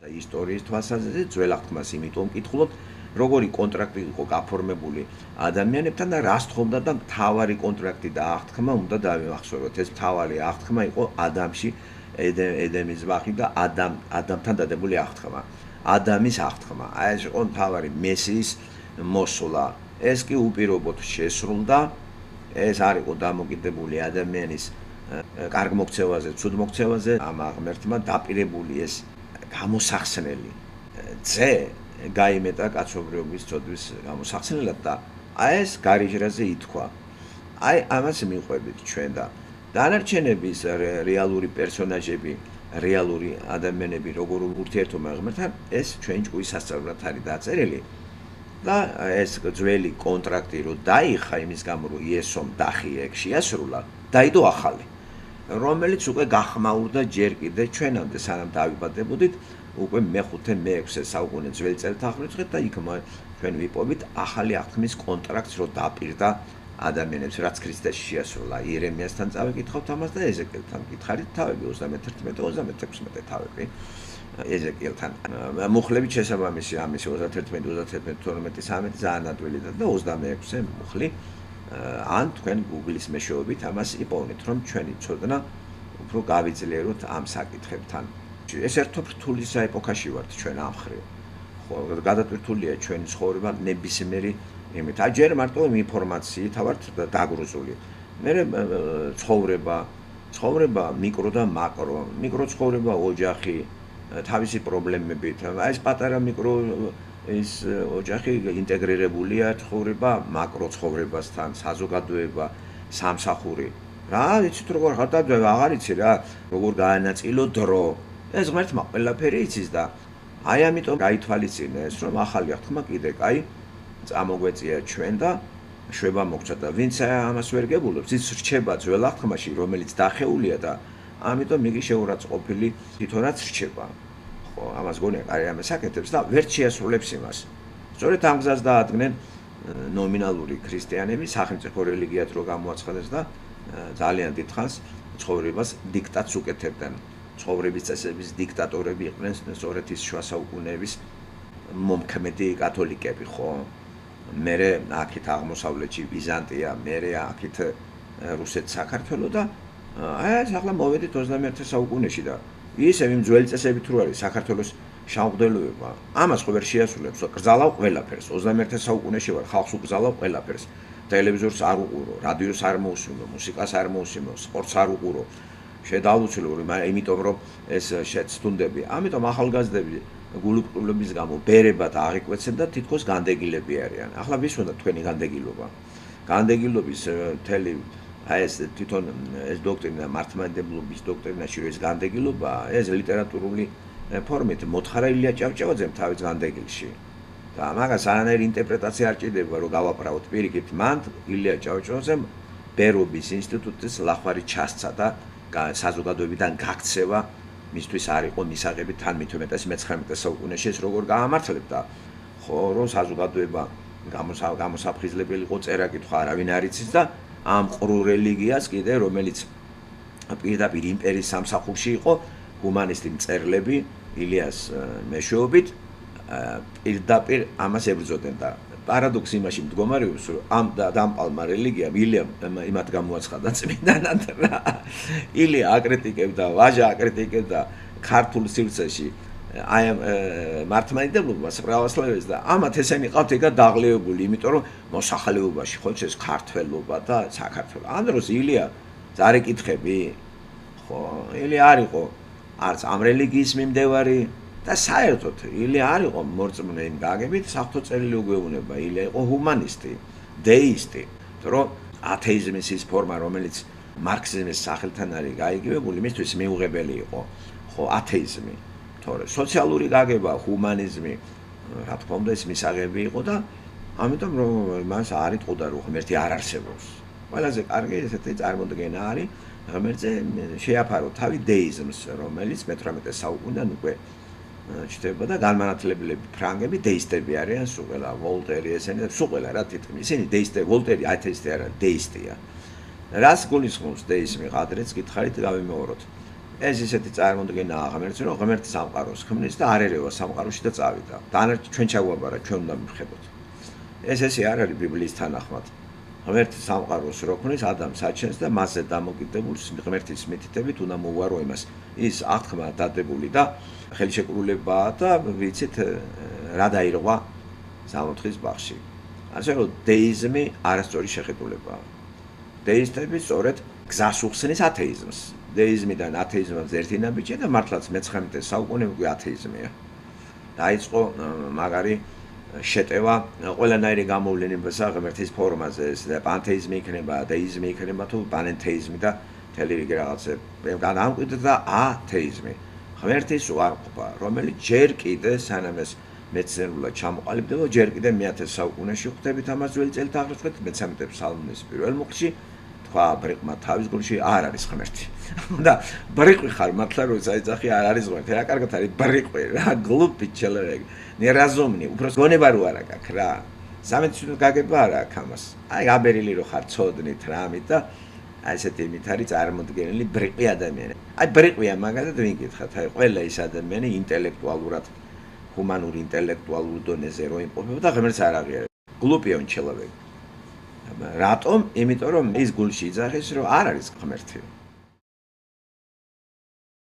და ისტორიის თვალსაზრისით ძველ აღთქმას იმიტომ კითხულობთ, როგორი კონტრაქტი იყო გაფორმებული ადამიანებთან და რა სთხოვდა და მთავარი კონტრაქტი და აღთქმა უნდა დავიმახსოვროთ. ეს მთავარი აღთქმა იყო ადამში ედემის ბაღი და ადამთან დადებული აღთქმა. ადამის აღთქმა. აი ეს იყო მთავარი მესიის მოსვლა. ეს კი უპირობოდ შესრულდა. ეს არ იყო დამოკიდებული ადამიანის კარგ მოქცევაზე, ცუდ მოქცევაზე. ამ აღმერთმა დაპირებული ეს გამოსახსნელი ძე გაიმეტა კაცობრიობის წოდვის გამოსახსნელად და აი ეს გარიჟრაზე ითქვა. აი ამას მიყვებით ჩვენ და დანარჩენების რეალური პერსონაჟები, რეალური ადამიანები როგორ ურთიერთობენ ღმერთთან, ეს ჩვენ ჭკუის სასწაულად არის დაწერილი. და ეს ძველი კონტრაქტი რო დაიხა იმის გამო რომ იესომ დახი ეგ შეასრულა, დაიდო ახალი, რომელიც უკვე გახმაურდა ჯერ კიდე ჩვენამდე სანამ დავიბადებოდით, უკვე მე-5 მე-6 საუკუნე ძველი წელთაღრიცხვით და იქ ჩვენ ვიპოვით ახალი აღთქმის კონტრაქტს რო დაპირდა ადამიანებს, რაც ქრისტეში შეასრულა. იერემიასთან წავიკითხავთ ამას და ეზეკიელთან გითხარით თავები 31-36 თავები. ეზეკიელთან მუხლებით შესაბამისი ამის 31-32-13 ძალიან ადვილი და 26 მუხლი ან თქვენ Google-ის მეშვეობით ამას იპოვნეთ, რომ ჩვენი ცოდნა უფრო გავიძლიეროთ ამ საკითხებთან. ეს ერთობრთულის ეპოქაში ვართ ჩვენ ამ მხრივ. ხო, გადატვირთულია ჩვენი ცხოვრება ნებისმიერი იმით. აი ჯერ მარტო ინფორმაციით ვართ დაგრუზული. მე ცხოვრება მიკრო და მაკრო, მიკრო ცხოვრება ოჯახი თავისი პრობლემებით. აი ეს პატარა მიკრო ეს ოჯახი ინტეგრირებულია ცხოვრება მაკრო ცხოვრებასთან, საზოგადოება, სამსახური. რა იცით როგორ ხარ და აღარ იცი რა, როგორ გაანაწილო დრო. ეს ღმერთმა ყველაფერი იცის და აი ამიტომ გაითვალისწინე ეს რომ ახალი აღთქმა კიდე კაი წამოგვეწია ჩვენ და შვება მოგცა და ვინც ამას ვერ გებულობს, ის რჩება ძველ აღთქმაში, რომელიც დახეულია და ამიტომ იგი შეურაცხყოფილი თვითონაც რჩება. ხო, ამას გონია კარი ამას აკეთებს და ვერ შეასრულებს იმას. სწორედ ამ გზას დაადგნენ ნომინალური ქრისტიანები სახელმწიფო რელიგიად რო გამოაცხადეს და ძალიან დიდხანს ცხოვრებას დიქტატს უკეთებდნენ. ცხოვრების წესების დიქტატორები იყვნენ სწორედ ის შუა საუკუნეების მომქმედი კათოლიკები, ხო? მერე აქეთ აღმოსავლეთში ბიზანტია, მერე აქეთ რუსეთ საქართველო და აი ეს ახლა მოვედით 21 საუკუნეში და ისევ იმ ძველი წესებით რო არის საქართველოს შავღდელოება. ამას ხო ვერ შეასრულებს, კრძალავ ყველაფერს. 21 საუკუნეში ვარ, ხალხს უკრძალავ ყველაფერს. ტელევიზორს არ უყურო, რადიოს არ მოусმინო, მუსიკას არ მოусმინო, სპორტს არ უყურო. შედავუცილო, იმიტომ რომ ეს შეცდუნდები. ამიტომ ახალგაზრდები გულუბრყვილობის გამო ბერებად აღიკვეცენ და თითქოს განდეგილები არიან. ახლა ვის უნდა თქვენი განდეგილობა? განდეგილობის მთელი აი ეს თვითონ ეს დოქტრინა მართლმადიდებლობის დოქტრინაში რომ ეს განდეგილობა, ეს ლიტერატურული ფორმით მოთხარა ილია ჭავჭავაძემ თავის განდეგილში. და მაგას არანაირი ინტერპრეტაცია არ ჭირდება რომ გავაправოთ პირიქით. მან ილია ჭავჭავაძემ ბერობის ინსტიტუტის ლახვარი ჩასცა და საზოგადოებიდან გაქცევა მისთვის არ იყო მისაღები თან მithumetes 19 საუკუნეში ეს როგორ გაამართლებდა. ხო, რომ საზოგადოება გამოსაფხიზლებელი იყო წერა კითხვა არავინ არ იცის და ამ ყრუ რელიგიას კიდე რომელიც პირდაპირ იმპერიის სამსახურში იყო ჰუმანისტი მწერლები ილიას მეშვეობით პირდაპირ ამას ებრძოდნენ და პარადოქსი იმაში მდგომარეობს რომ ამ დამპალმა რელიგიამ ილიამ იმათ გამოაცხადა წმინდანად რა ილია აკრიტიკებდა ვაჟა აკრიტიკებდა ქართულ სივრცეში აი ამ მართლმადიდებლობას პრავოსლავიას და ამათ ესენი ყავთ ეგა დაღლევებული იმიტომ რომ მოსახლეობაში ხო ეს ქართველობა და საქართველო ამ დროს ილია ზარეკითხები ხო ილია არ იყო არც ამ რელიგიის მიმდევარი და საერთოდ ილია არ იყო მორწმუნე იმ გაგებით საფრთხო წერილი უგვეუბნება ილია იყო ჰუმანისტი დეისტი რომ ათეიზმის ის ფორმა რომელიც მარქსიზმის სახელთან არის გაიგივებული მისთვის მიუღებელი იყო ხო ათეიზმი თორე სოციალური გაგება ჰუმანიზმი რა თქმა უნდა ეს მისაღები იყო და ამიტომ რომ მას არ იტყოდა რომ ღმერთი არ არსებობს ყველაზე კარგი ესეთი წარმოდგენა არის ღმერთზე შეაფარო თავი დეიზმს რომელიც მე-18 საუკუნიდან უკვე ჩნდება და განმანათლებლები ფრანგები დეისტები არიან სულ ვოლტერი ესენი სულ რა თითქმის ისინი დეისტები ვოლტერი ათეისტი არა დეისტია რას გულისხმობს დეიზმი? ადრეც გითხარით გავიმეოროთ ეს ისეთი წარმოდგენაა ღმერთს, რომ ღმერთი სამყაროს ქმნის და არ ერევა სამყაროში და წავიდა. ჩვენ ჩაგვაბარა, ჩვენ უნდა მივხედოთ. ესე არ არის ბიბლიის თანახმად. ღმერთი სამყაროს რო ქმნის, ადამიანს აჩენს და მასზე დამოკიდებული ღმერთის მითითებით უნდა მოუარო იმას. ის აღთქმა დადებული და ხელშეკრულებაა და ვიცით რა დაირღვა სამოთხის ბაღში. ასე რომ დეიზმი არასწორი შეხედულებაა. დეისტები სწორედ გზას უხსნის ათეიზმს. დეიზმიდან ათეიზმამდე ერთი ნაბიჯია და მართლაც მე-19 საუკუნე უკვე ათეიზმია. დაიწყო მაგარი შეტევა ყველანაირი გამოვლენებისა ღმერთის ფორმაზე, ეს პანთეიზმი იქნება, დეიზმი იქნება თუ პანენთეიზმი და მთელი რიგი რაღაცები. განამკვიდრდა ათეიზმი. ღმერთის უარყოფა, რომელიც ჯერ კიდე სანამ ეს მეცნიერულად ჩამოყალიბდება, ჯერ კიდე მე-10 საუკუნეში ხვდებით ამას ძველი წელით აღრიცხვით მე-13 ფსალმის პირველ მუხლში თქვა ბრიყმა თავის გულში არ არის ღმერთი. და ბრიყვი ხარ მართლა რომ საიძახი არ არის ღმერთი. რა კარგად არის ბრიყვი, რა გლუპი ჩელერეგი. ნერაზომნი, უბრალოდ გონება რო არა გაქვს რა. სამეცნიერო გაგება არა აქვს ამას. აი გაბერილი რო ხარ ცოდნით რამით და აი ესეთი იმით არის წარმოდგენილი ბრიყვი ადამიანი. აი ბრიყვია მაგალითად ვინ გითხათ, აი ყველა ის ადამიანი ინტელექტუალურად ჰუმანურ ინტელექტუალურ დონეზე რო იმყოფება და ღმერთს არ აღიარებს. გლუპია ჩელერეგი. რატომ? იმიტომ რომ ის გულში იძახის რომ არ არის ღმერთი.